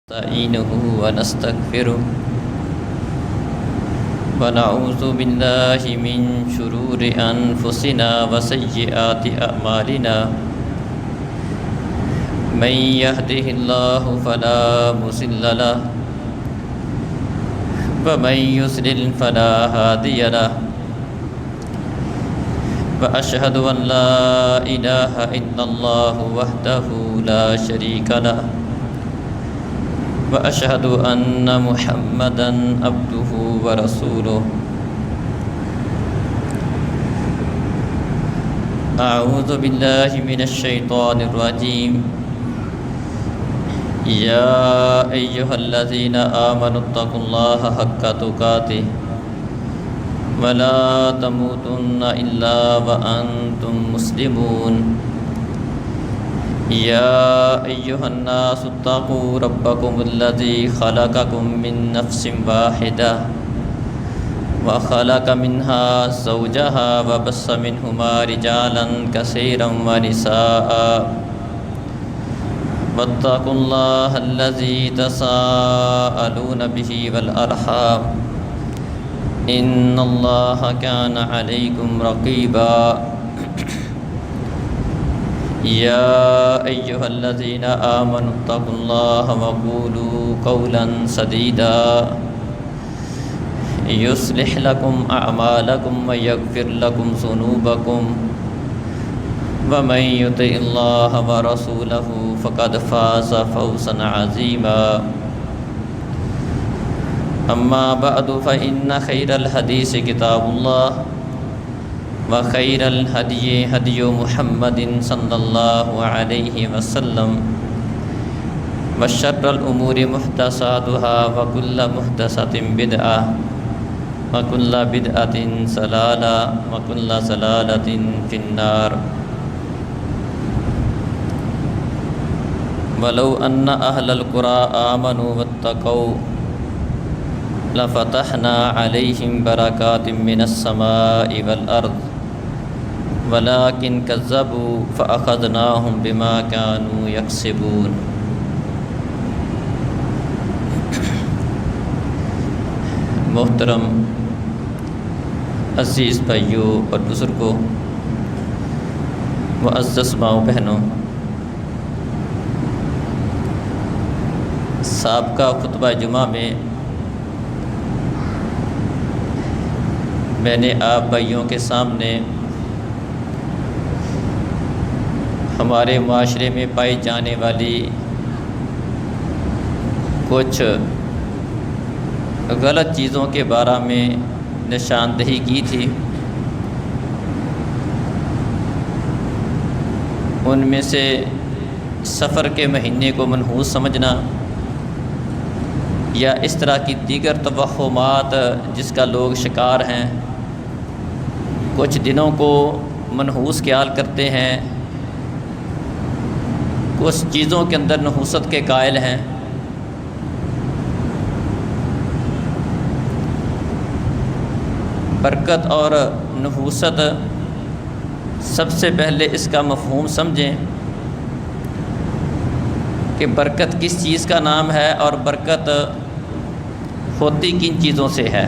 نستعينه ونستغفره ونعوذ بالله من شرور أنفسنا وسيئات أعمالنا من يهده الله فلا مضل له ومن يضلل فلا هادي له وأشهد أن لا إله إلا الله وحده لا شريك له وأشهد أن محمدًا عبده ورسوله أعوذ بالله من الشيطان الرجيم يا أيها الذين آمنوا اتقوا الله حق تقاته ولا تموتن إلا وأنتم مسلمون يا أيها الناس اتقوا ربكم الذي خلقكم من نفس واحدة وخلق منها زوجها وبث منهما رجالا كثيرا ونساء واتقوا الله الذي تساءلون به والأرحام إن الله كان عليكم رقيبا يا أيها الذين آمنوا اتقوا الله وقولوا قولا سديدا يصلح لكم أعمالكم ويغفر لكم ذنوبكم ومن يطع الله ورسوله فقد فاز فوزا عظيما أما بعد فإن خير الحديث كتاب الله وخير الهدي هدي محمد صلى الله عليه وسلم وشر الأمور محدثاتها وكل محدثة بدعة وكل بدعة ضلالة وكل ضلالة في النار ولو أن أهل القرى آمنوا واتقوا لفتحنا عليهم بركات من السماء والأرض ولكن كذبوا فأخذناهم بما كانوا يكسبون محترم عزیز بھائیوں اور بزرگوں، معزز ماؤں بہنوں، سابقہ خطبہ جمعہ میں میں نے آپ بھائیوں کے سامنے ہمارے معاشرے میں پائی جانے والی کچھ غلط چیزوں کے بارے میں نشاندہی کی تھی۔ ان میں سے سفر کے مہینے کو منحوس سمجھنا یا اس طرح کی دیگر توہمات جس کا لوگ شکار ہیں، کچھ دنوں کو منحوس خیال کرتے ہیں، کچھ چیزوں کے اندر نحوست کے قائل ہیں۔ برکت اور نحوست، سب سے پہلے اس کا مفہوم سمجھیں کہ برکت کس چیز کا نام ہے اور برکت ہوتی کن چیزوں سے ہے۔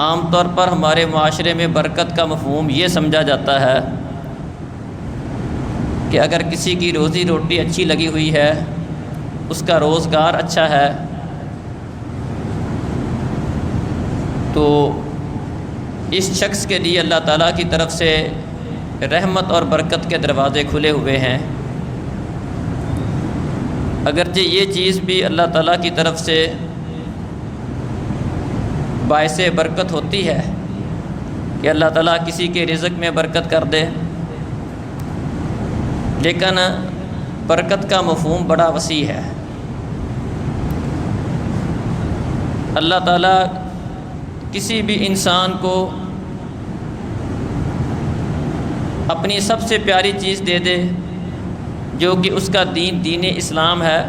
عام طور پر ہمارے معاشرے میں برکت کا مفہوم یہ سمجھا جاتا ہے کہ اگر کسی کی روزی روٹی اچھی لگی ہوئی ہے، اس کا روزگار اچھا ہے، تو اس شخص کے لیے اللہ تعالیٰ کی طرف سے رحمت اور برکت کے دروازے کھلے ہوئے ہیں۔ اگرچہ یہ چیز بھی اللہ تعالیٰ کی طرف سے باعث برکت ہوتی ہے کہ اللہ تعالیٰ کسی کے رزق میں برکت کر دے، لیکن برکت کا مفہوم بڑا وسیع ہے۔ اللہ تعالیٰ کسی بھی انسان کو اپنی سب سے پیاری چیز دے دے، جو کہ اس کا دین اسلام ہے،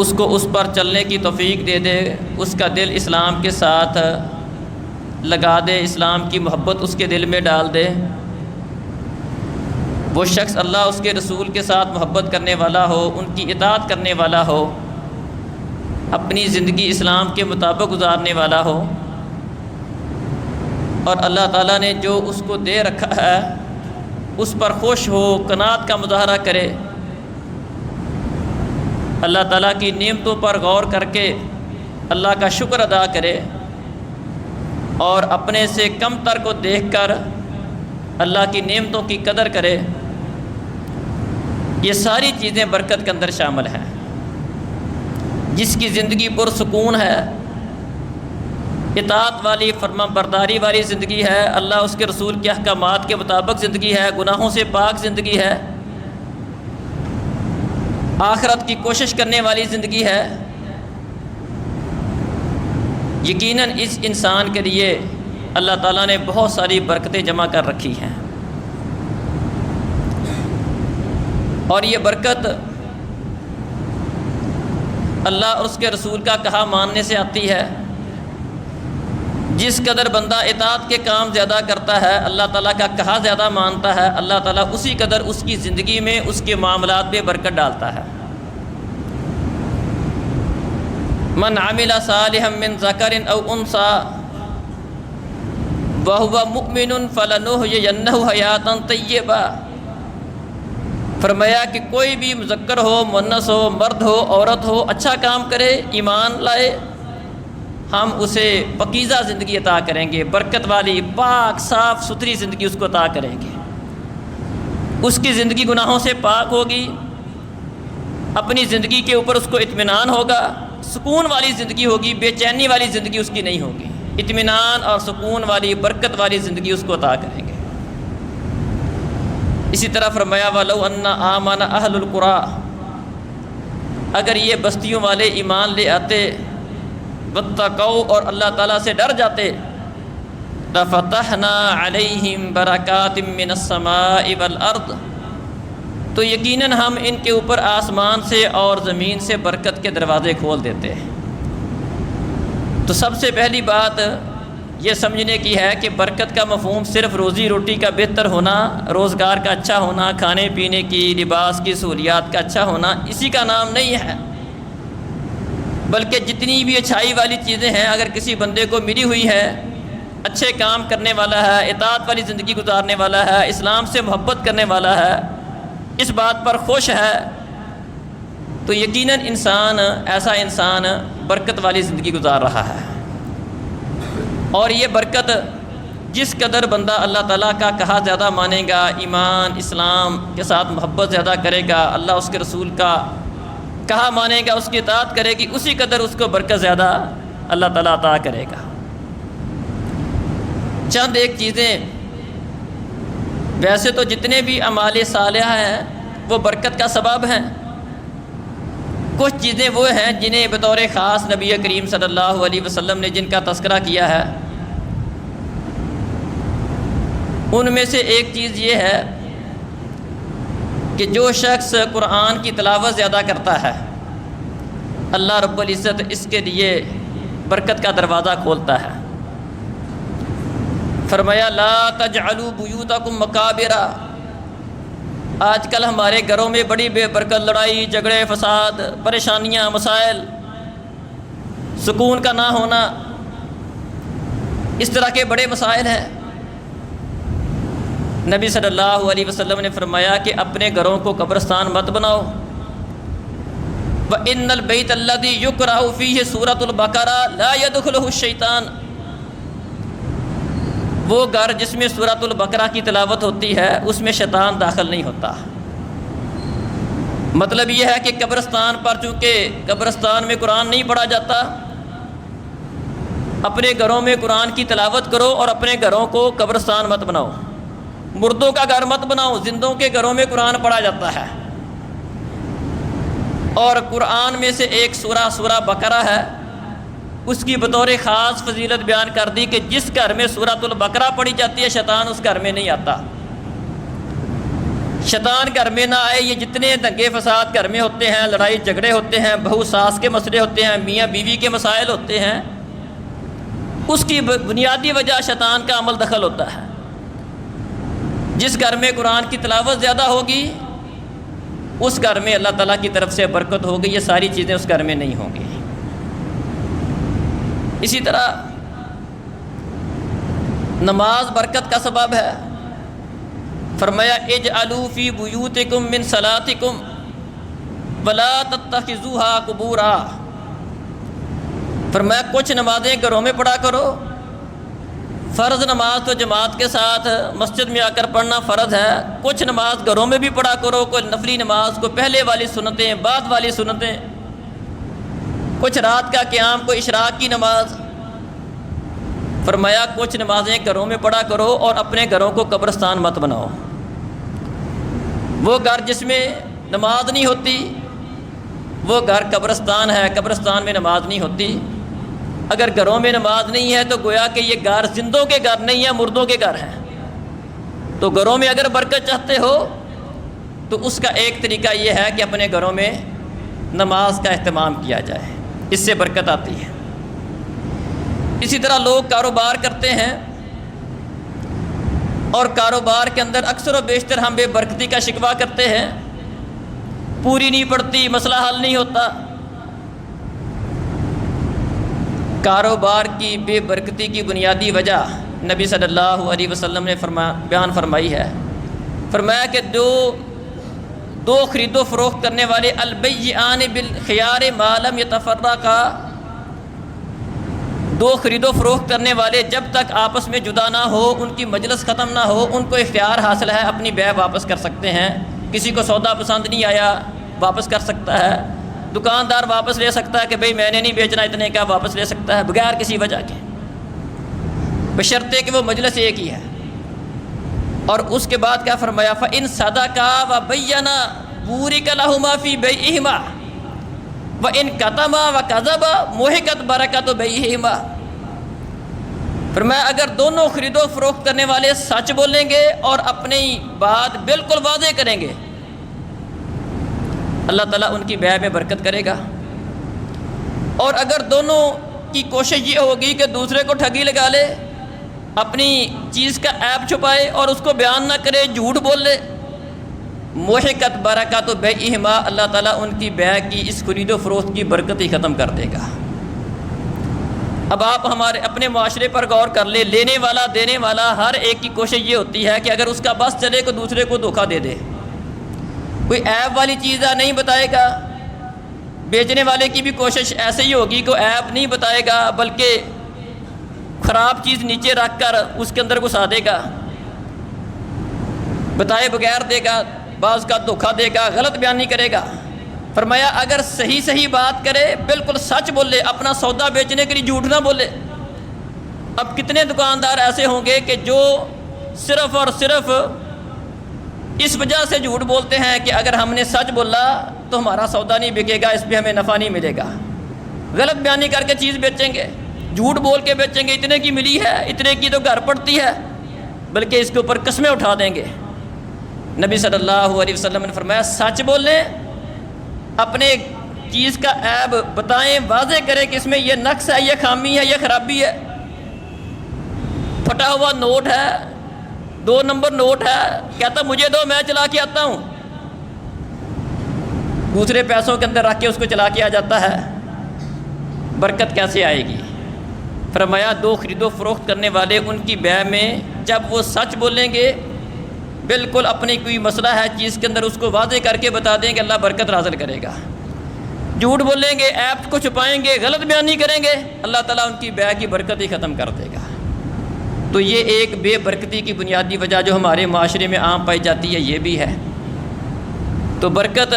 اس کو اس پر چلنے کی توفیق دے دے، اس کا دل اسلام کے ساتھ لگا دے، اسلام کی محبت اس کے دل میں ڈال دے، وہ شخص اللہ اس کے رسول کے ساتھ محبت کرنے والا ہو، ان کی اطاعت کرنے والا ہو، اپنی زندگی اسلام کے مطابق گزارنے والا ہو، اور اللہ تعالیٰ نے جو اس کو دے رکھا ہے اس پر خوش ہو، قناعت کا مظاہرہ کرے، اللہ تعالیٰ کی نعمتوں پر غور کر کے اللہ کا شکر ادا کرے، اور اپنے سے کم تر کو دیکھ کر اللہ کی نعمتوں کی قدر کرے، یہ ساری چیزیں برکت کے اندر شامل ہیں۔ جس کی زندگی پرسکون ہے، اطاعت والی، فرما برداری والی زندگی ہے، اللہ اس کے رسول کے احکامات کے مطابق زندگی ہے، گناہوں سے پاک زندگی ہے، آخرت کی کوشش کرنے والی زندگی ہے، یقیناً اس انسان کے لیے اللہ تعالیٰ نے بہت ساری برکتیں جمع کر رکھی ہیں، اور یہ برکت اللہ اور اس کے رسول کا کہا ماننے سے آتی ہے۔ جس قدر بندہ اطاعت کے کام زیادہ کرتا ہے، اللہ تعالیٰ کا کہا زیادہ مانتا ہے، اللہ تعالیٰ اسی قدر اس کی زندگی میں، اس کے معاملات میں برکت ڈالتا ہے۔ من عمل صالحا من ذکر او انثى وهو مؤمن فلنحيينه حیاتا طیبہ، فرمایا کہ کوئی بھی مذکر ہو، مؤنث ہو، مرد ہو، عورت ہو، اچھا کام کرے، ایمان لائے، ہم اسے پاکیزہ زندگی عطا کریں گے، برکت والی، پاک صاف ستھری زندگی اس کو عطا کریں گے۔ اس کی زندگی گناہوں سے پاک ہوگی، اپنی زندگی کے اوپر اس کو اطمینان ہوگا، سکون والی زندگی ہوگی، بے چینی والی زندگی اس کی نہیں ہوگی، اطمینان اور سکون والی، برکت والی زندگی اس کو عطا کریں گے۔ اسی طرح فرمایا وَلَوْ أَنَّ آمَنَ أَهْلُ الْقُرَىٰ، اگر یہ بستیوں والے ایمان لے آتے، وَاتَّقَوْا، اور اللہ تعالیٰ سے ڈر جاتے، لَفَتَحْنَا عَلَيْهِمْ بَرَكَاتٍ مِّنَ السَّمَاءِ وَالْأَرْضِ، تو یقیناً ہم ان کے اوپر آسمان سے اور زمین سے برکت کے دروازے کھول دیتے ہیں۔ تو سب سے پہلی بات یہ سمجھنے کی ہے کہ برکت کا مفہوم صرف روزی روٹی کا بہتر ہونا، روزگار کا اچھا ہونا، کھانے پینے کی، لباس کی سہولیات کا اچھا ہونا، اسی کا نام نہیں ہے، بلکہ جتنی بھی اچھائی والی چیزیں ہیں اگر کسی بندے کو ملی ہوئی ہے، اچھے کام کرنے والا ہے، اطاعت والی زندگی گزارنے والا ہے، اسلام سے محبت کرنے والا ہے، اس بات پر خوش ہے، تو یقیناً ایسا انسان برکت والی زندگی گزار رہا ہے۔ اور یہ برکت جس قدر بندہ اللہ تعالیٰ کا کہا زیادہ مانے گا، ایمان اسلام کے ساتھ محبت زیادہ کرے گا، اللہ اس کے رسول کا کہا مانے گا، اس کی اطاعت کرے گی، اسی قدر اس کو برکت زیادہ اللہ تعالیٰ عطا کرے گا۔ چند ایک چیزیں، ویسے تو جتنے بھی اعمال صالحہ ہیں وہ برکت کا سبب ہیں، کچھ چیزیں وہ ہیں جنہیں بطور خاص نبی کریم صلی اللہ علیہ وسلم نے جن کا تذکرہ کیا ہے۔ ان میں سے ایک چیز یہ ہے کہ جو شخص قرآن کی تلاوت زیادہ کرتا ہے، اللہ رب العزت اس کے لیے برکت کا دروازہ کھولتا ہے۔ فرمایا لا تجعلوا بیوتکم مقابر، آج کل ہمارے گھروں میں بڑی بے برکت، لڑائی جھگڑے، فساد، پریشانیاں، مسائل، سکون کا نہ ہونا، اس طرح کے بڑے مسائل ہیں۔ نبی صلی اللہ علیہ وسلم نے فرمایا کہ اپنے گھروں کو قبرستان مت بناؤ۔ وَإِنَّ الْبَيْتَ الَّذِي يُقْرَأُ فِيهِ سُورَةُ الْبَقَرَةِ لَا يَدْخُلُهُ الشَّيْطَانُ، وہ گھر جس میں سورۃ البقرہ کی تلاوت ہوتی ہے اس میں شیطان داخل نہیں ہوتا۔ مطلب یہ ہے کہ قبرستان پر، چونکہ قبرستان میں قرآن نہیں پڑھا جاتا، اپنے گھروں میں قرآن کی تلاوت کرو اور اپنے گھروں کو قبرستان مت بناؤ، مردوں کا گھر مت بناؤ، زندوں کے گھروں میں قرآن پڑھا جاتا ہے۔ اور قرآن میں سے ایک سورہ بقرہ ہے، اس کی بطور خاص فضیلت بیان کر دی کہ جس گھر میں سورۃ البقرہ پڑھی جاتی ہے شیطان اس گھر میں نہیں آتا۔ شیطان گھر میں نہ آئے، یہ جتنے دنگے فساد گھر میں ہوتے ہیں، لڑائی جھگڑے ہوتے ہیں، بہو ساس کے مسئلے ہوتے ہیں، میاں بیوی کے مسائل ہوتے ہیں، اس کی بنیادی وجہ شیطان کا عمل دخل ہوتا ہے۔ جس گھر میں قرآن کی تلاوت زیادہ ہوگی اس گھر میں اللہ تعالیٰ کی طرف سے برکت ہوگی. یہ ساری چیزیں اس گھر میں نہیں ہوں گی. اسی طرح نماز برکت کا سبب ہے. فرمایا اجعلوا فی بیوتکم من صلاتکم ولا تتخذوها قبورا. فرمایا کچھ نمازیں گھروں میں پڑھا کرو. فرض نماز تو جماعت کے ساتھ مسجد میں آ کر پڑھنا فرض ہے. کچھ نماز گھروں میں بھی پڑھا کرو. کوئی نفلی نماز، کوئی پہلے والی سنتیں، بعد والی سنتیں، کچھ رات کا قیام، کوئی اشراق کی نماز. فرمایا کچھ نمازیں گھروں میں پڑھا کرو اور اپنے گھروں کو قبرستان مت بناؤ. وہ گھر جس میں نماز نہیں ہوتی وہ گھر قبرستان ہے. قبرستان میں نماز نہیں ہوتی. اگر گھروں میں نماز نہیں ہے تو گویا کہ یہ گھر زندوں کے گھر نہیں ہے، مردوں کے گھر ہیں. تو گھروں میں اگر برکت چاہتے ہو تو اس کا ایک طریقہ یہ ہے کہ اپنے گھروں میں نماز کا اہتمام کیا جائے. اس سے برکت آتی ہے. اسی طرح لوگ کاروبار کرتے ہیں اور کاروبار کے اندر اکثر و بیشتر ہم بے برکتی کا شکوہ کرتے ہیں. پوری نہیں پڑتی، مسئلہ حل نہیں ہوتا. کاروبار کی بے برکتی کی بنیادی وجہ نبی صلی اللہ علیہ وسلم نے بیان فرمائی ہے. فرمایا کہ دو خرید و فروخت کرنے والے البیعان بالخیار ما لم یتفرقا، دو خرید و فروخت کرنے والے جب تک آپس میں جدا نہ ہو، ان کی مجلس ختم نہ ہو، ان کو اختیار حاصل ہے اپنی بیع واپس کر سکتے ہیں. کسی کو سودا پسند نہیں آیا واپس کر سکتا ہے. دکاندار واپس لے سکتا ہے کہ بھئی میں نے نہیں بیچنا، اتنے کا واپس لے سکتا ہے بغیر کسی وجہ کے، بشرطے کہ وہ مجلس ایک ہی ہے. اور اس کے بعد کیا فرمایا؟ فَإِن صَدَقَا وَبَيَّنَا بُورِكَ لَهُمَا فِي بَيْعِهِمَا وَإِن كَتَمَا وَكَذَبَا مُحِقَتْ بَرَكَتُ بَيْعِهِمَا. فرمایا اگر دونوں خرید و فروخت کرنے والے سچ بولیں گے اور اپنی بات بالکل واضح کریں گے، اللہ تعالیٰ ان کی بیع میں برکت کرے گا. اور اگر دونوں کی کوشش یہ ہوگی کہ دوسرے کو ٹھگی لگا لے، اپنی چیز کا عیب چھپائے اور اس کو بیان نہ کرے، جھوٹ بول لے، محقت برکات بیعہما، اللہ تعالیٰ ان کی بیع کی اس خرید و فروخت کی برکت ہی ختم کر دے گا. اب آپ ہمارے اپنے معاشرے پر غور کر لیں. لینے والا دینے والا ہر ایک کی کوشش یہ ہوتی ہے کہ اگر اس کا بس چلے تو دوسرے کو دھوکہ دے دے. کوئی عیب والی چیز نہیں بتائے گا. بیچنے والے کی بھی کوشش ایسے ہی ہوگی کہ عیب نہیں بتائے گا بلکہ خراب چیز نیچے رکھ کر اس کے اندر گھسا دے گا، بتائے بغیر دے گا، بعض کا دھوکہ دے گا، غلط بیانی کرے گا. فرمایا اگر صحیح بات کرے، بالکل سچ بولے، اپنا سودا بیچنے کے لیے جھوٹ نہ بولے. اب کتنے دکاندار ایسے ہوں گے کہ جو صرف اور صرف اس وجہ سے جھوٹ بولتے ہیں کہ اگر ہم نے سچ بولا تو ہمارا سودا نہیں بکے گا، اس پہ ہمیں نفع نہیں ملے گا. غلط بیانی کر کے چیز بیچیں گے، جھوٹ بول کے بیچیں گے، اتنے کی ملی ہے، اتنے کی تو گھر پڑتی ہے، بلکہ اس کے اوپر قسمیں اٹھا دیں گے. نبی صلی اللہ علیہ وسلم نے فرمایا سچ بولیں، اپنے چیز کا عیب بتائیں، واضح کریں کہ اس میں یہ نقص ہے، یہ خامی ہے، یہ خرابی ہے. پھٹا ہوا نوٹ ہے، 2 نمبر نوٹ ہے، کہتا مجھے دو میں چلا کے آتا ہوں، دوسرے پیسوں کے اندر رکھ کے اس کو چلا کے آ جاتا ہے. برکت کیسے آئے گی؟ فرمایا 2 خرید و فروخت کرنے والے ان کی بیع میں جب وہ سچ بولیں گے، بالکل اپنی کوئی مسئلہ ہے چیز کے اندر اس کو واضح کر کے بتا دیں گے، اللہ برکت حاصل کرے گا. جھوٹ بولیں گے، عیب کو چھپائیں گے، غلط بیانی کریں گے، اللہ تعالیٰ ان کی بیع کی برکت ہی ختم کر دے گا. تو یہ ایک بے برکتی کی بنیادی وجہ جو ہمارے معاشرے میں عام پائی جاتی ہے یہ بھی ہے. تو برکت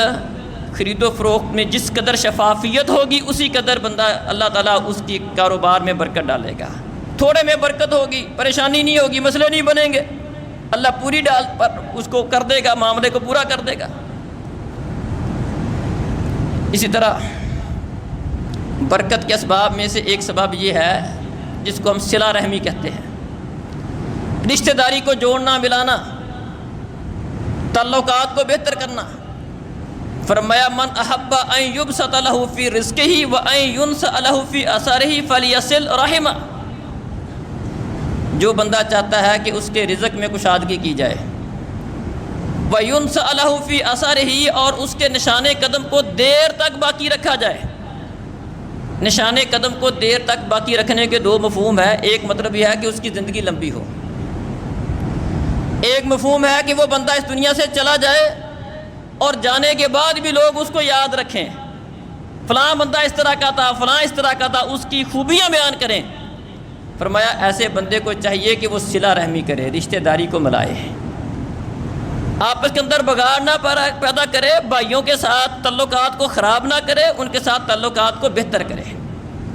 خرید و فروخت میں جس قدر شفافیت ہوگی اسی قدر بندہ اللہ تعالیٰ اس کی کاروبار میں برکت ڈالے گا. تھوڑے میں برکت ہوگی، پریشانی نہیں ہوگی، مسئلے نہیں بنیں گے، اللہ پوری ڈال پر اس کو کر دے گا، معاملے کو پورا کر دے گا. اسی طرح برکت کے اسباب میں سے ایک سبب یہ ہے جس کو ہم صلہ رحمی کہتے ہیں، رشتہ داری کو جوڑنا ملانا، تعلقات کو بہتر کرنا. فرمایا من احب ان یبسط له فی رزقہ وان ینسأ له فی اثرہ فلیصل رحمہ. جو بندہ چاہتا ہے کہ اس کے رزق میں کشادگی کی جائے، وَيُنْسَأَ فِي أَثَرِهِ، اور اس کے نشان قدم کو دیر تک باقی رکھا جائے۔ نشان قدم کو دیر تک باقی رکھنے کے دو مفہوم ہے۔ ایک مطلب یہ ہے کہ اس کی زندگی لمبی ہو، ایک مفہوم ہے کہ وہ بندہ اس دنیا سے چلا جائے اور جانے کے بعد بھی لوگ اس کو یاد رکھیں، فلاں بندہ اس طرح کا تھا، فلاں اس طرح کا تھا، اس کی خوبیاں بیان کریں۔ فرمایا ایسے بندے کو چاہیے کہ وہ صلہ رحمی کرے، رشتہ داری کو ملائے، آپس کے اندر بگاڑ نہ پیدا کرے، بھائیوں کے ساتھ تعلقات کو خراب نہ کرے، ان کے ساتھ تعلقات کو بہتر کرے،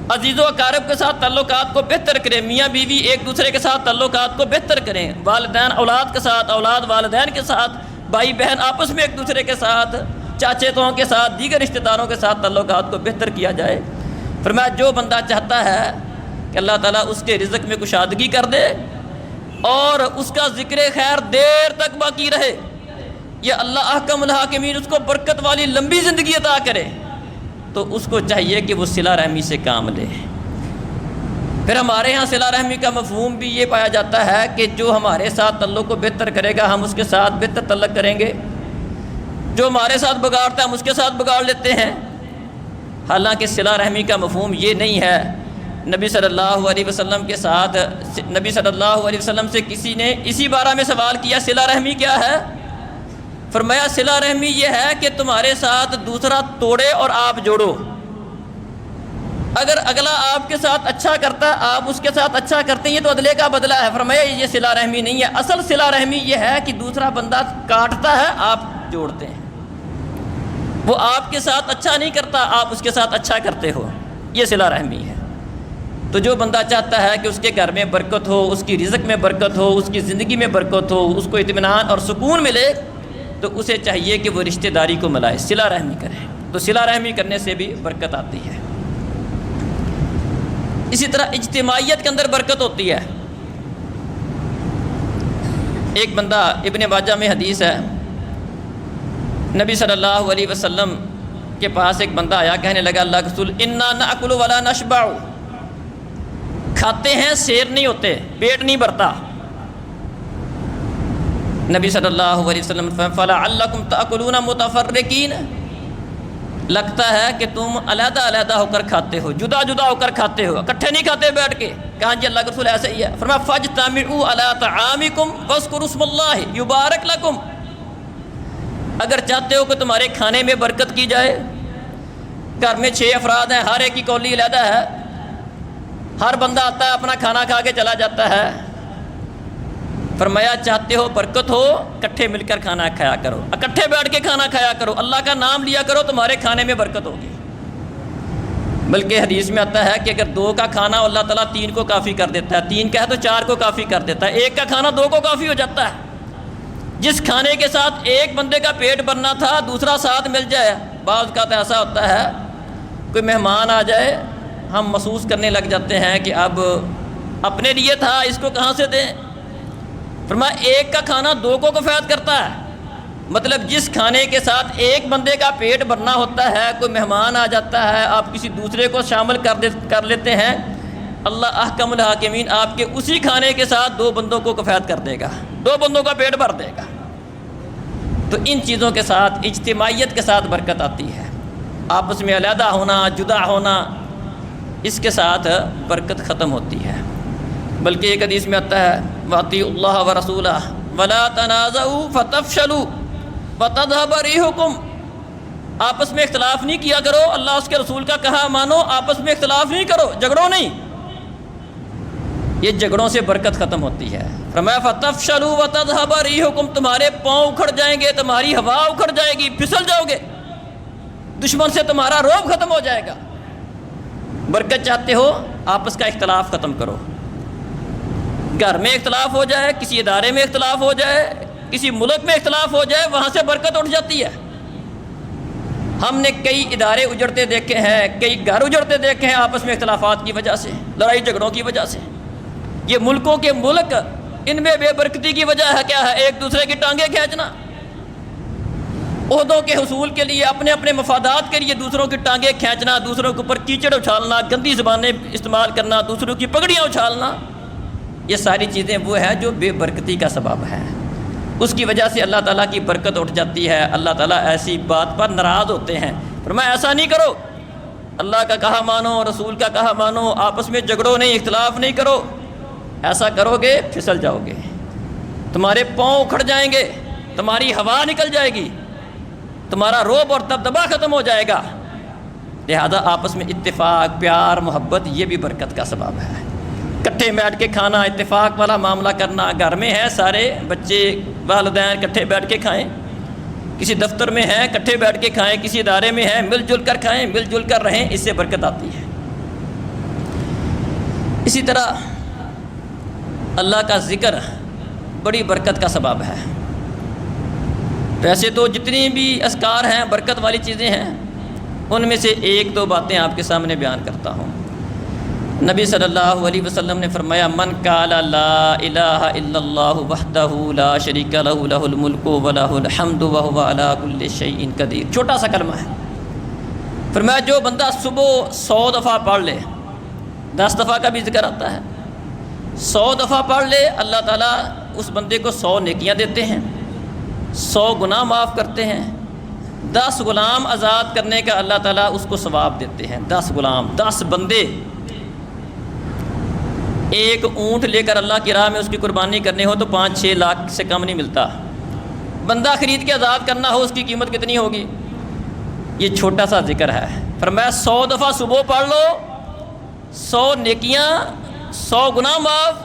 عزیز و اقارب کے ساتھ تعلقات کو بہتر کرے، میاں بیوی ایک دوسرے کے ساتھ تعلقات کو بہتر کریں، والدین اولاد کے ساتھ، اولاد والدین کے ساتھ، بھائی بہن آپس میں ایک دوسرے کے ساتھ، چاچے تاؤں کے ساتھ، دیگر رشتہ داروں کے ساتھ تعلقات کو بہتر کیا جائے۔ فرمایا جو بندہ چاہتا ہے کہ اللہ تعالیٰ اس کے رزق میں کشادگی کر دے اور اس کا ذکر خیر دیر تک باقی رہے، یا اللہ احکم الحاکمین اس کو برکت والی لمبی زندگی عطا کرے، تو اس کو چاہیے کہ وہ صلہ رحمی سے کام لے۔ پھر ہمارے ہاں صلہ رحمی کا مفہوم بھی یہ پایا جاتا ہے کہ جو ہمارے ساتھ تعلق کو بہتر کرے گا ہم اس کے ساتھ بہتر تعلق کریں گے، جو ہمارے ساتھ بگاڑتا ہے ہم اس کے ساتھ بگاڑ لیتے ہیں۔ حالانکہ صلہ رحمی کا مفہوم یہ نہیں ہے۔ نبی صلی اللہ علیہ وسلم کے ساتھ، نبی صلی اللہ علیہ وسلم سے کسی نے اسی بارے میں سوال کیا صلہ رحمی کیا ہے؟ فرمایا صلہ رحمی یہ ہے کہ تمہارے ساتھ دوسرا توڑے اور آپ جوڑو۔ اگر اگلا آپ کے ساتھ اچھا کرتا ہے آپ اس کے ساتھ اچھا کرتے ہیں، یہ تو عدلے کا بدلہ ہے۔ فرمایا یہ صلہ رحمی نہیں ہے، اصل صلہ رحمی یہ ہے کہ دوسرا بندہ کاٹتا ہے آپ جوڑتے ہیں، وہ آپ کے ساتھ اچھا نہیں کرتا آپ اس کے ساتھ اچھا کرتے ہو، یہ صلہ رحمی ہے۔ تو جو بندہ چاہتا ہے کہ اس کے گھر میں برکت ہو، اس کی رزق میں برکت ہو، اس کی زندگی میں برکت ہو، اس کو اطمینان اور سکون ملے، تو اسے چاہیے کہ وہ رشتہ داری کو ملائے، صلہ رحمی کرے۔ تو صلہ رحمی کرنے سے بھی برکت آتی ہے۔ اسی طرح اجتماعیت کے اندر برکت ہوتی ہے۔ ایک بندہ، ابن ماجہ میں حدیث ہے، نبی صلی اللہ علیہ وسلم کے پاس ایک بندہ آیا، کہنے لگا اللہ کے رسول انا ناکل ولا نشبع، کھاتے ہیں سیر نہیں ہوتے، پیٹ نہیں بھرتا۔ نبی صلی اللہ علیہ وسلم فلعلکم تأکلون متفرقین، لگتا ہے کہ تم علیحدہ علیحدہ ہو کر کھاتے ہو، جدا جدا ہو کر کھاتے ہو، اکٹھے نہیں کھاتے بیٹھ کے۔ کہا جی اللہ کے رسول ایسا ہی ہے۔ فرمایا فاجتمعوا علی طعامکم واذکروا اسم اللہ یبارک لکم، اگر چاہتے ہو کہ تمہارے کھانے میں برکت کی جائے، گھر میں 6 افراد ہیں، ہر ایک کی کولی علیحدہ ہے، ہر بندہ آتا ہے اپنا کھانا کھا کے چلا جاتا ہے۔ فرمایا چاہتے ہو برکت ہو، اکٹھے مل کر کھانا کھایا کرو، اکٹھے بیٹھ کے کھانا کھایا کرو، اللہ کا نام لیا کرو، تمہارے کھانے میں برکت ہوگی۔ بلکہ حدیث میں آتا ہے کہ اگر 2 کا کھانا اللہ تعالیٰ 3 کو کافی کر دیتا ہے، 3 کا ہے تو 4 کو کافی کر دیتا ہے، 1 کا کھانا 2 کو کافی ہو جاتا ہے۔ جس کھانے کے ساتھ ایک بندے کا پیٹ بھرنا تھا دوسرا ساتھ مل جائے۔ بعض کا تو ایسا ہوتا ہے کوئی مہمان آ جائے ہم محسوس کرنے لگ جاتے ہیں کہ اب اپنے لیے تھا اس کو کہاں سے دیں۔ فرمایا 1 کا کھانا 2 کو کفایت کرتا ہے، مطلب جس کھانے کے ساتھ ایک بندے کا پیٹ بھرنا ہوتا ہے، کوئی مہمان آ جاتا ہے آپ کسی دوسرے کو شامل کر لیتے ہیں، اللہ احکم الحاکمین آپ کے اسی کھانے کے ساتھ 2 بندوں کو کفایت کر دے گا، 2 بندوں کا پیٹ بھر دے گا۔ تو ان چیزوں کے ساتھ اجتماعیت کے ساتھ برکت آتی ہے۔ آپس میں علیحدہ ہونا، جدا ہونا، اس کے ساتھ برکت ختم ہوتی ہے۔ بلکہ ایک حدیث میں آتا ہے وَأَطِیعُوا اللَّهَ وَرَسُولَهُ وَلَا تَنَازَعُوا فَتَفْشَلُوا وَتَذْهَبَ رِيحُكُمْ، آپس میں اختلاف نہیں کیا کرو، اللہ اس کے رسول کا کہا مانو، آپس میں اختلاف نہیں کرو، جھگڑو نہیں، یہ جھگڑوں سے برکت ختم ہوتی ہے۔ فرمایا فَتَفْشَلُوا وَتَذْهَبَ رِيحُكُمْ، تمہارے پاؤں اکھڑ جائیں گے، تمہاری ہوا اکھڑ جائے گی، پھسل جاؤ گے، دشمن سے تمہارا رعب ختم ہو جائے گا۔ برکت چاہتے ہو آپس کا اختلاف ختم کرو۔ گھر میں اختلاف ہو جائے، کسی ادارے میں اختلاف ہو جائے، کسی ملک میں اختلاف ہو جائے، وہاں سے برکت اٹھ جاتی ہے۔ ہم نے کئی ادارے اجڑتے دیکھے ہیں، کئی گھر اجڑتے دیکھے ہیں آپس میں اختلافات کی وجہ سے، لڑائی جھگڑوں کی وجہ سے۔ یہ ملکوں کے ملک، ان میں بے برکتی کی وجہ ہے کیا ہے؟ ایک دوسرے کی ٹانگیں کھینچنا، عہدوں کے حصول کے لیے، اپنے اپنے مفادات کے لیے دوسروں کی ٹانگیں کھینچنا، دوسروں کے اوپر کیچڑ اچھالنا، گندی زبانیں استعمال کرنا، دوسروں کی پگڑیاں اچھالنا، یہ ساری چیزیں وہ ہیں جو بے برکتی کا سبب ہے۔ اس کی وجہ سے اللہ تعالیٰ کی برکت اٹھ جاتی ہے. اللہ تعالیٰ ایسی بات پر ناراض ہوتے ہیں. فرمایا ایسا نہیں کرو, اللہ کا کہا مانو, رسول کا کہا مانو, آپس میں جھگڑو نہیں, اختلاف نہیں کرو. ایسا کرو گے پھسل جاؤ گے, تمہارے پاؤں اکھڑ جائیں گے, تمہاری ہوا نکل جائے گی, تمہارا روب اور دبدبا ختم ہو جائے گا. لہذا آپس میں اتفاق, پیار, محبت یہ بھی برکت کا سبب ہے. کٹھے بیٹھ کے کھانا, اتفاق والا معاملہ کرنا. گھر میں ہے سارے بچے والدین کٹھے بیٹھ کے کھائیں, کسی دفتر میں ہیں کٹھے بیٹھ کے کھائیں, کسی ادارے میں ہیں مل جل کر کھائیں, مل جل کر رہیں, اس سے برکت آتی ہے. اسی طرح اللہ کا ذکر بڑی برکت کا سبب ہے. ویسے تو جتنی بھی اذکار ہیں برکت والی چیزیں ہیں, ان میں سے ایک دو باتیں آپ کے سامنے بیان کرتا ہوں. نبی صلی اللہ علیہ وسلم نے فرمایا من قال لا الہ الا اللہ وحدہ لا شریک لہ لہ الملک ولہ الحمد وہو علی کل شیء قدیر. چھوٹا سا کلمہ ہے. فرمایا جو بندہ صبح 100 دفعہ پڑھ لے, 10 دفعہ کا بھی ذکر آتا ہے, 100 دفعہ پڑھ لے, اللہ تعالیٰ اس بندے کو 100 نیکیاں دیتے ہیں, 100 گناہ معاف کرتے ہیں. 10 غلام آزاد کرنے کا اللہ تعالیٰ اس کو ثواب دیتے ہیں. 10 غلام, 10 بندے. ایک اونٹ لے کر اللہ کی راہ میں اس کی قربانی کرنے ہو تو 5-6 لاکھ سے کم نہیں ملتا. بندہ خرید کے آزاد کرنا ہو اس کی قیمت کتنی ہوگی؟ یہ چھوٹا سا ذکر ہے. فرمایا 100 دفعہ صبح پڑھ لو, 100 نیکیاں, 100 گناہ معاف,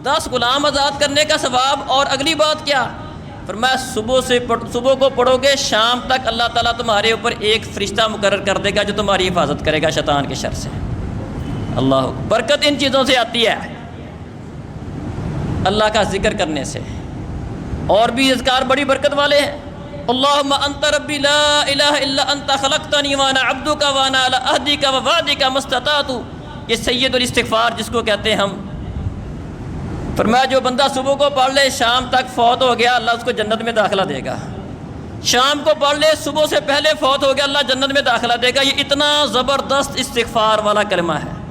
10 غلام آزاد کرنے کا ثواب. اور اگلی بات کیا؟ فرمایا صبح کو پڑھو گے, شام تک اللہ تعالیٰ تمہارے اوپر ایک فرشتہ مقرر کر دے گا جو تمہاری حفاظت کرے گا شیطان کے شر سے. اللہ, برکت ان چیزوں سے آتی ہے, اللہ کا ذکر کرنے سے. اور بھی اذکار بڑی برکت والے ہیں. اللہم انت ربی لا الہ الا انت خلقتنی وانا عبدک وانا علی عہدک ووعدک ما استطعت. یہ سید الاستغفار جس کو کہتے ہیں ہم. فرمایا جو بندہ صبح کو پڑھ لے, شام تک فوت ہو گیا, اللہ اس کو جنت میں داخلہ دے گا. شام کو پڑھ لے, صبح سے پہلے فوت ہو گیا, اللہ جنت میں داخلہ دے گا. یہ اتنا زبردست استغفار والا کلمہ ہے.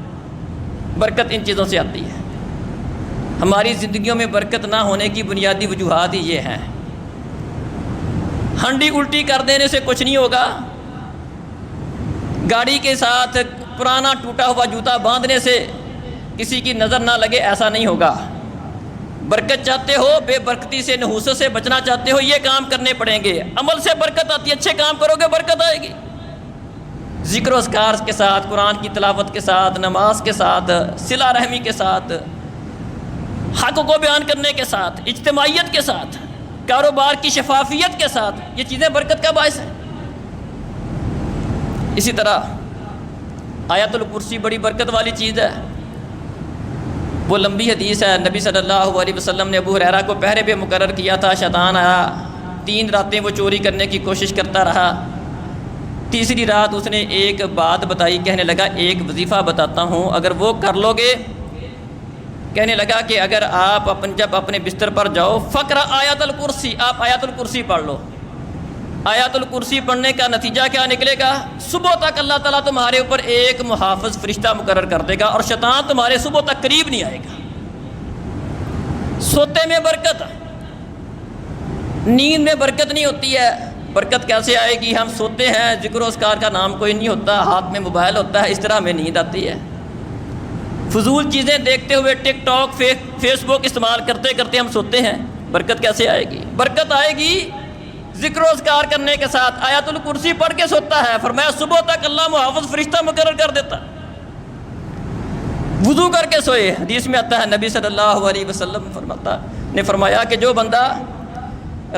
برکت ان چیزوں سے آتی ہے. ہماری زندگیوں میں برکت نہ ہونے کی بنیادی وجوہات ہی یہ ہیں. ہنڈی الٹی کر دینے سے کچھ نہیں ہوگا, گاڑی کے ساتھ پرانا ٹوٹا ہوا جوتا باندھنے سے کسی کی نظر نہ لگے, ایسا نہیں ہوگا. برکت چاہتے ہو, بے برکتی سے, نحوست سے بچنا چاہتے ہو, یہ کام کرنے پڑیں گے. عمل سے برکت آتی ہے, اچھے کام کرو گے برکت آئے گی. ذکر و اذکار کے ساتھ, قرآن کی تلاوت کے ساتھ, نماز کے ساتھ, صلہ رحمی کے ساتھ, حق کو بیان کرنے کے ساتھ, اجتماعیت کے ساتھ, کاروبار کی شفافیت کے ساتھ, یہ چیزیں برکت کا باعث ہیں. اسی طرح آیت الکرسی بڑی برکت والی چیز ہے. وہ لمبی حدیث ہے. نبی صلی اللہ علیہ وسلم نے ابو ہریرہ کو پہرے پہ مقرر کیا تھا. شیطان آیا, 3 راتیں وہ چوری کرنے کی کوشش کرتا رہا. تیسری رات اس نے ایک بات بتائی, کہنے لگا ایک وظیفہ بتاتا ہوں, اگر وہ کر لو گے. کہنے لگا کہ اگر آپ جب اپنے بستر پر جاؤ, فقرہ آیت الکرسی, آپ آیت الکرسی پڑھ لو. آیت الکرسی پڑھنے کا نتیجہ کیا نکلے گا؟ صبح تک اللہ تعالیٰ تمہارے اوپر ایک محافظ فرشتہ مقرر کر دے گا, اور شیطان تمہارے صبح تک قریب نہیں آئے گا. سوتے میں برکت, نیند میں برکت نہیں ہوتی ہے. برکت کیسے آئے گی؟ ہم سوتے ہیں, ذکر و اذکار کا نام کوئی نہیں ہوتا, ہاتھ میں موبائل ہوتا ہے, اس طرح ہمیں نیند آتی ہے. فضول چیزیں دیکھتے ہوئے, ٹک ٹاک, فیس بک استعمال کرتے کرتے ہم سوتے ہیں. برکت کیسے آئے گی؟ برکت آئے گی ذکر و اذکار کرنے کے ساتھ. آیت الکرسی پڑھ کے سوتا ہے, فرمایا صبح تک اللہ محافظ فرشتہ مقرر کر دیتا. وضو کر کے سوئے. حدیث میں آتا ہے نبی صلی اللہ علیہ وسلم نے فرمایا کہ جو بندہ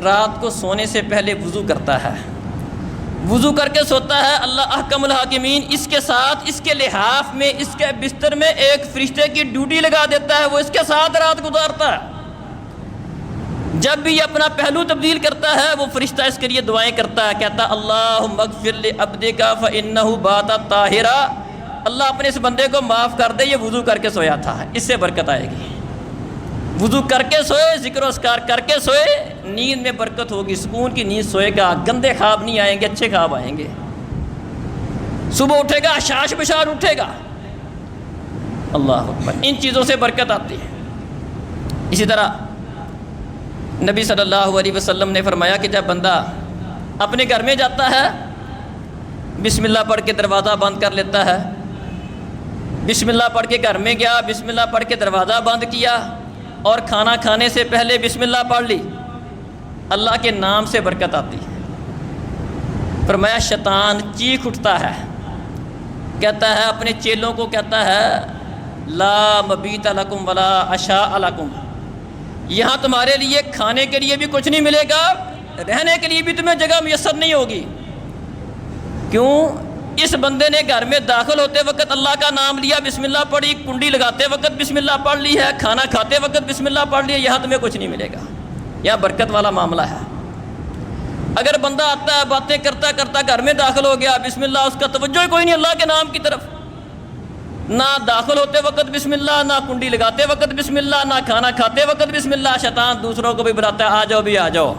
رات کو سونے سے پہلے وضو کرتا ہے, وضو کر کے سوتا ہے, اللہ احکم الحاکمین اس کے ساتھ, اس کے لحاف میں, اس کے بستر میں ایک فرشتے کی ڈیوٹی لگا دیتا ہے. وہ اس کے ساتھ رات گزارتا ہے. جب بھی یہ اپنا پہلو تبدیل کرتا ہے, وہ فرشتہ اس کے لیے دعائیں کرتا ہے, کہتا اللہم اغفر لعبدک فانہ بات طاہرا. اللہ اپنے اس بندے کو معاف کر دے, یہ وضو کر کے سویا تھا. اس سے برکت آئے گی. وضو کر کے سوئے, ذکر و اذکار کر کے سوئے, نیند میں برکت ہوگی, سکون کی نیند سوئے گا, گندے خواب نہیں آئیں گے, اچھے خواب آئیں گے. صبح اٹھے گا, شاش بشار اٹھے گا. اللہ اکبر. ان چیزوں سے برکت آتی ہے. اسی طرح نبی صلی اللہ علیہ وسلم نے فرمایا کہ جب بندہ اپنے گھر میں جاتا ہے بسم اللہ پڑھ کے دروازہ بند کر لیتا ہے، بسم اللہ پڑھ کے گھر میں گیا، بسم اللہ پڑھ کے دروازہ بند کیا اور کھانا کھانے سے پہلے بسم اللہ پڑھ لی، اللہ کے نام سے برکت آتی ہے۔ فرمایا شیطان چیخ اٹھتا ہے، کہتا ہے اپنے چیلوں کو کہتا ہے لا مبیت لکم ولا عشاء لکم، یہاں تمہارے لیے کھانے کے لیے بھی کچھ نہیں ملے گا، رہنے کے لیے بھی تمہیں جگہ میسر نہیں ہوگی۔ کیوں؟ اس بندے نے گھر میں داخل ہوتے وقت اللہ کا نام لیا، بسم اللہ پڑھی، کنڈی لگاتے وقت بسم اللہ پڑھ لی ہے، کھانا کھاتے وقت بسم اللہ پڑھ لیا، یہاں تمہیں کچھ نہیں ملے گا، یہاں برکت والا معاملہ ہے۔ اگر بندہ آتا ہے باتیں کرتا کرتا گھر میں داخل ہو گیا، بسم اللہ، اس کا توجہ ہی کوئی نہیں اللہ کے نام کی طرف، نہ داخل ہوتے وقت بسم اللہ، نہ کنڈی لگاتے وقت بسم اللہ، نہ کھانا کھاتے وقت بسم اللہ، شیطان دوسروں کو بھی بلاتا ہے آ جاؤ بھی آ جاؤ،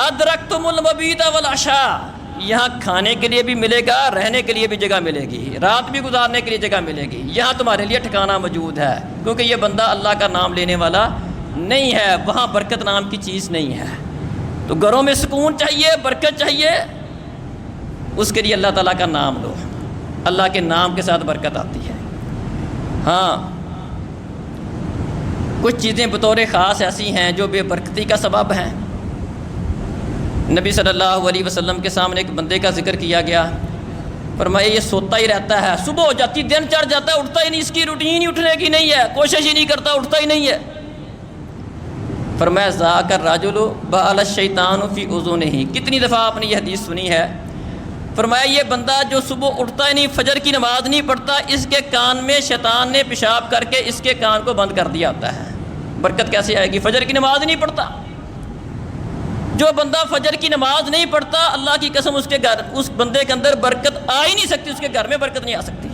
ادرکتم المبیت والعشاء، یہاں کھانے کے لیے بھی ملے گا، رہنے کے لیے بھی جگہ ملے گی، رات بھی گزارنے کے لیے جگہ ملے گی، یہاں تمہارے لیے ٹھکانہ موجود ہے، کیونکہ یہ بندہ اللہ کا نام لینے والا نہیں ہے، وہاں برکت نام کی چیز نہیں ہے۔ تو گھروں میں سکون چاہیے، برکت چاہیے، اس کے لیے اللہ تعالیٰ کا نام لو، اللہ کے نام کے ساتھ برکت آتی ہے۔ ہاں کچھ چیزیں بطور خاص ایسی ہیں جو بے برکتی کا سبب ہیں۔ نبی صلی اللہ علیہ وسلم کے سامنے ایک بندے کا ذکر کیا گیا، فرمایا یہ سوتا ہی رہتا ہے، صبح ہو جاتی دن چڑھ جاتا ہے، اٹھتا ہی نہیں، اس کی روٹین ہی اٹھنے کی نہیں ہے، کوشش ہی نہیں کرتا، اٹھتا ہی نہیں ہے۔ فرمایا ذاک الرجل بال الشیطان فی اذنہ، کتنی دفعہ آپ نے یہ حدیث سنی ہے۔ فرمایا یہ بندہ جو صبح اٹھتا ہی نہیں، فجر کی نماز نہیں پڑھتا، اس کے کان میں شیطان نے پیشاب کر کے اس کے کان کو بند کر دیا ہوتا ہے، برکت کیسے آئے گی؟ فجر کی نماز نہیں پڑھتا۔ جو بندہ فجر کی نماز نہیں پڑھتا، اللہ کی قسم اس کے گھر، اس بندے کے اندر برکت آ ہی نہیں سکتی، اس کے گھر میں برکت نہیں آ سکتی۔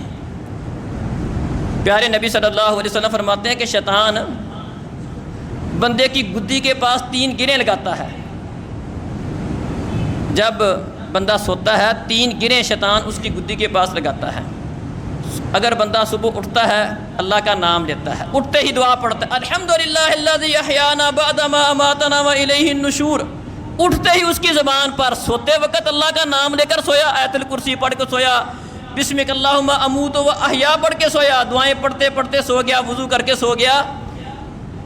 پیارے نبی صلی اللہ علیہ وسلم فرماتے ہیں کہ شیطان بندے کی گدی کے پاس 3 گریں لگاتا ہے، جب بندہ سوتا ہے 3 گریں شیطان اس کی گدی کے پاس لگاتا ہے۔ اگر بندہ صبح اٹھتا ہے اللہ کا نام لیتا ہے، اٹھتے ہی دعا پڑھتا ہے الحمدللہ الذی احیانا بعد ما اماتنا والیہ النشور، اٹھتے ہی اس کی زبان پر، سوتے وقت اللہ کا نام لے کر سویا، آیت الکرسی پڑھ کے سویا، بسمک اللہم اموت و احیا پڑھ کے سویا، دعائیں پڑھتے پڑھتے سو گیا، وضو کر کے سو گیا،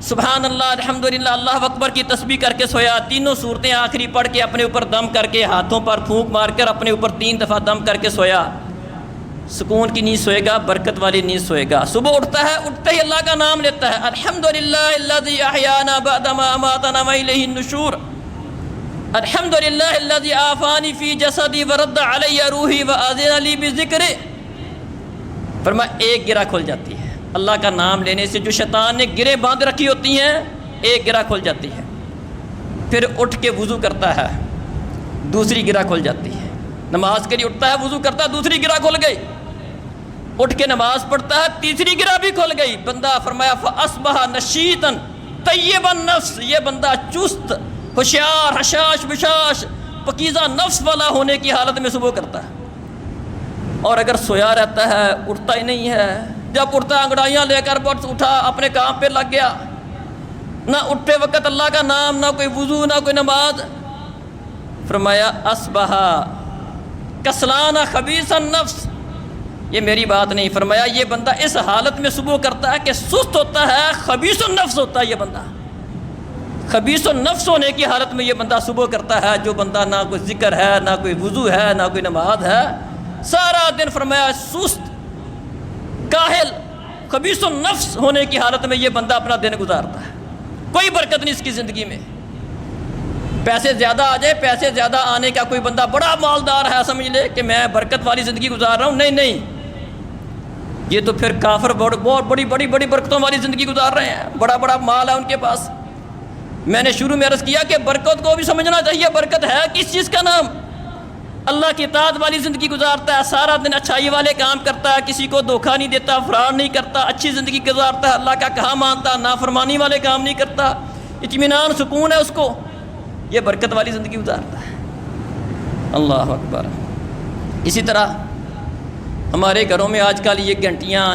سبحان اللہ الحمدللہ اللہ اکبر کی تسبیح کر کے سویا، تینوں صورتیں آخری پڑھ کے اپنے اوپر دم کر کے، ہاتھوں پر پھونک مار کر اپنے اوپر 3 دفعہ دم کر کے سویا، سکون کی نیند سوئے گا، برکت والی نیند سوئے گا۔ صبح اٹھتا ہے، اٹھتے ہی اللہ کا نام لیتا ہے الحمدللہ الذی احیانا بعد ما اماتنا والیہ النشور، الحمدللہ الذی عافانی فی جسدی ورد علی روحی واذن لی بذکرہ۔ فرمایا ایک گرہ کھل جاتی ہے، اللہ کا نام لینے سے جو شیطان نے گریں باندھ رکھی ہوتی ہیں ایک گرہ کھل جاتی ہے، پھر اٹھ کے وضو کرتا ہے، دوسری گرہ کھل جاتی ہے، نماز کے لیے اٹھتا ہے، وضو کرتا ہے، دوسری گرہ کھل گئی، اٹھ کے نماز پڑھتا ہے، تیسری گرہ بھی کھل گئی، بندہ فرمایا فاصبح نشیطا طیب النفس، یہ بندہ چست، ہوشیار، حشاش بشاش، پکیزہ نفس والا ہونے کی حالت میں صبح کرتا ہے۔ اور اگر سویا رہتا ہے، اٹھتا ہی نہیں ہے، جب اٹھتا انگڑائیاں لے کر بٹ اٹھا، اپنے کام پہ لگ گیا، نہ اٹھتے وقت اللہ کا نام، نہ کوئی وضو، نہ کوئی نماز، فرمایا اصبح کسلان خبیث النفس، یہ میری بات نہیں، فرمایا یہ بندہ اس حالت میں صبح کرتا ہے کہ سست ہوتا ہے، خبیث النفس ہوتا ہے، یہ بندہ خبیث النفس ہونے کی حالت میں یہ بندہ صبح کرتا ہے، جو بندہ نہ کوئی ذکر ہے، نہ کوئی وضو ہے، نہ کوئی نماز ہے، سارا دن فرمایا سست، کاہل، خبیث النفس ہونے کی حالت میں یہ بندہ اپنا دن گزارتا ہے، کوئی برکت نہیں اس کی زندگی میں۔ پیسے زیادہ آ جائے، پیسے زیادہ آنے کا کوئی بندہ بڑا مالدار ہے، سمجھ لے کہ میں برکت والی زندگی گزار رہا ہوں، نہیں نہیں، یہ تو پھر کافر بہت بڑی بڑی بڑی برکتوں والی زندگی گزار رہے ہیں، بڑا بڑا مال ہے ان کے پاس۔ میں نے شروع میں عرض کیا کہ برکت کو بھی سمجھنا چاہیے، برکت ہے کس چیز کا نام؟ اللہ کی اطاعت والی زندگی گزارتا ہے، سارا دن اچھائی والے کام کرتا ہے، کسی کو دھوکہ نہیں دیتا، فراڈ نہیں کرتا، اچھی زندگی گزارتا ہے، اللہ کا کہا مانتا، نافرمانی والے کام نہیں کرتا، اطمینان سکون ہے اس کو، یہ برکت والی زندگی گزارتا ہے۔ اللہ اکبر۔ اسی طرح ہمارے گھروں میں آج کل یہ گھنٹیاں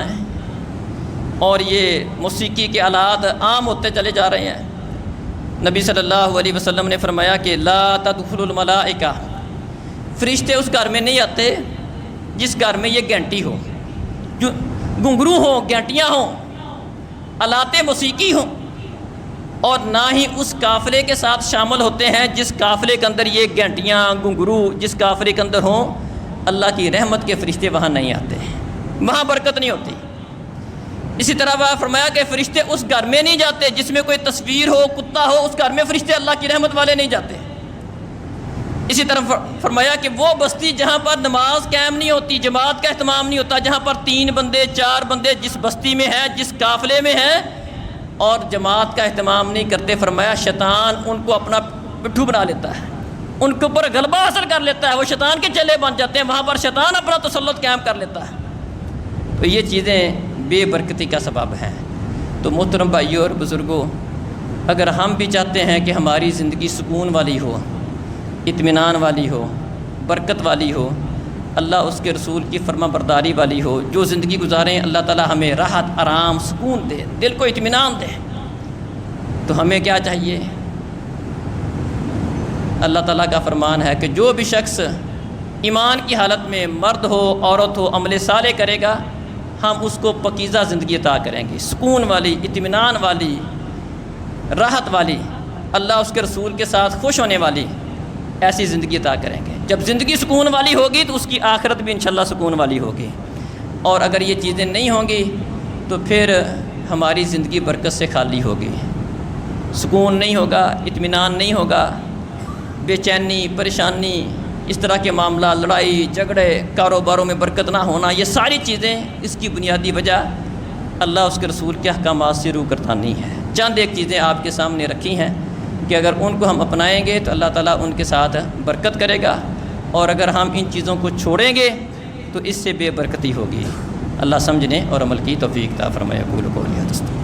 اور یہ موسیقی کے آلات عام ہوتے چلے جا رہے ہیں، نبی صلی اللہ علیہ وسلم نے فرمایا کہ لا تدخل الملائکہ، فرشتے اس گھر میں نہیں آتے جس گھر میں یہ گھنٹی ہو، جو گھنگرو ہوں، گھنٹیاں ہوں، آلات موسیقی ہوں، اور نہ ہی اس قافلے کے ساتھ شامل ہوتے ہیں جس قافلے کے اندر یہ گھنٹیاں گھنگرو جس قافلے کے اندر ہوں، اللہ کی رحمت کے فرشتے وہاں نہیں آتے، وہاں برکت نہیں ہوتی۔ اسی طرح وہ فرمایا کہ فرشتے اس گھر میں نہیں جاتے جس میں کوئی تصویر ہو، کتا ہو، اس گھر میں فرشتے اللہ کی رحمت والے نہیں جاتے۔ اسی طرح فرمایا کہ وہ بستی جہاں پر نماز قائم نہیں ہوتی، جماعت کا اہتمام نہیں ہوتا، جہاں پر 3 بندے 4 بندے جس بستی میں ہیں، جس قافلے میں ہیں اور جماعت کا اہتمام نہیں کرتے، فرمایا شیطان ان کو اپنا پٹھو بنا لیتا ہے، ان کے اوپر غلبہ حاصل کر لیتا ہے، وہ شیطان کے چلے بن جاتے ہیں، وہاں پر شیطان اپنا تسلط قائم کر لیتا ہے۔ تو یہ چیزیں بے برکتی کا سبب ہیں۔ تو محترم بھائیوں اور بزرگوں، اگر ہم بھی چاہتے ہیں کہ ہماری زندگی سکون والی ہو، اطمینان والی ہو، برکت والی ہو، اللہ اس کے رسول کی فرما برداری والی ہو، جو زندگی گزاریں اللہ تعالی ہمیں راحت، آرام، سکون دے، دل کو اطمینان دے، تو ہمیں کیا چاہیے؟ اللہ تعالیٰ کا فرمان ہے کہ جو بھی شخص ایمان کی حالت میں مرد ہو، عورت ہو، عمل صالح کرے گا، ہم اس کو پاکیزہ زندگی عطا کریں گے، سکون والی، اطمینان والی، راحت والی، اللہ اس کے رسول کے ساتھ خوش ہونے والی ایسی زندگی عطا کریں گے۔ جب زندگی سکون والی ہوگی تو اس کی آخرت بھی انشاءاللہ سکون والی ہوگی، اور اگر یہ چیزیں نہیں ہوں گی تو پھر ہماری زندگی برکت سے خالی ہوگی، سکون نہیں ہوگا، اطمینان نہیں ہوگا، بے چینی، پریشانی، اس طرح کے معاملہ، لڑائی جھگڑے، کاروباروں میں برکت نہ ہونا، یہ ساری چیزیں اس کی بنیادی وجہ اللہ اس کے رسول کے احکامات سے روگردانی ہے۔ چند ایک چیزیں آپ کے سامنے رکھی ہیں کہ اگر ان کو ہم اپنائیں گے تو اللہ تعالیٰ ان کے ساتھ برکت کرے گا، اور اگر ہم ان چیزوں کو چھوڑیں گے تو اس سے بے برکتی ہوگی۔ اللہ سمجھنے اور عمل کی توفیق عطا فرمائے۔ اقول قولی ھذا۔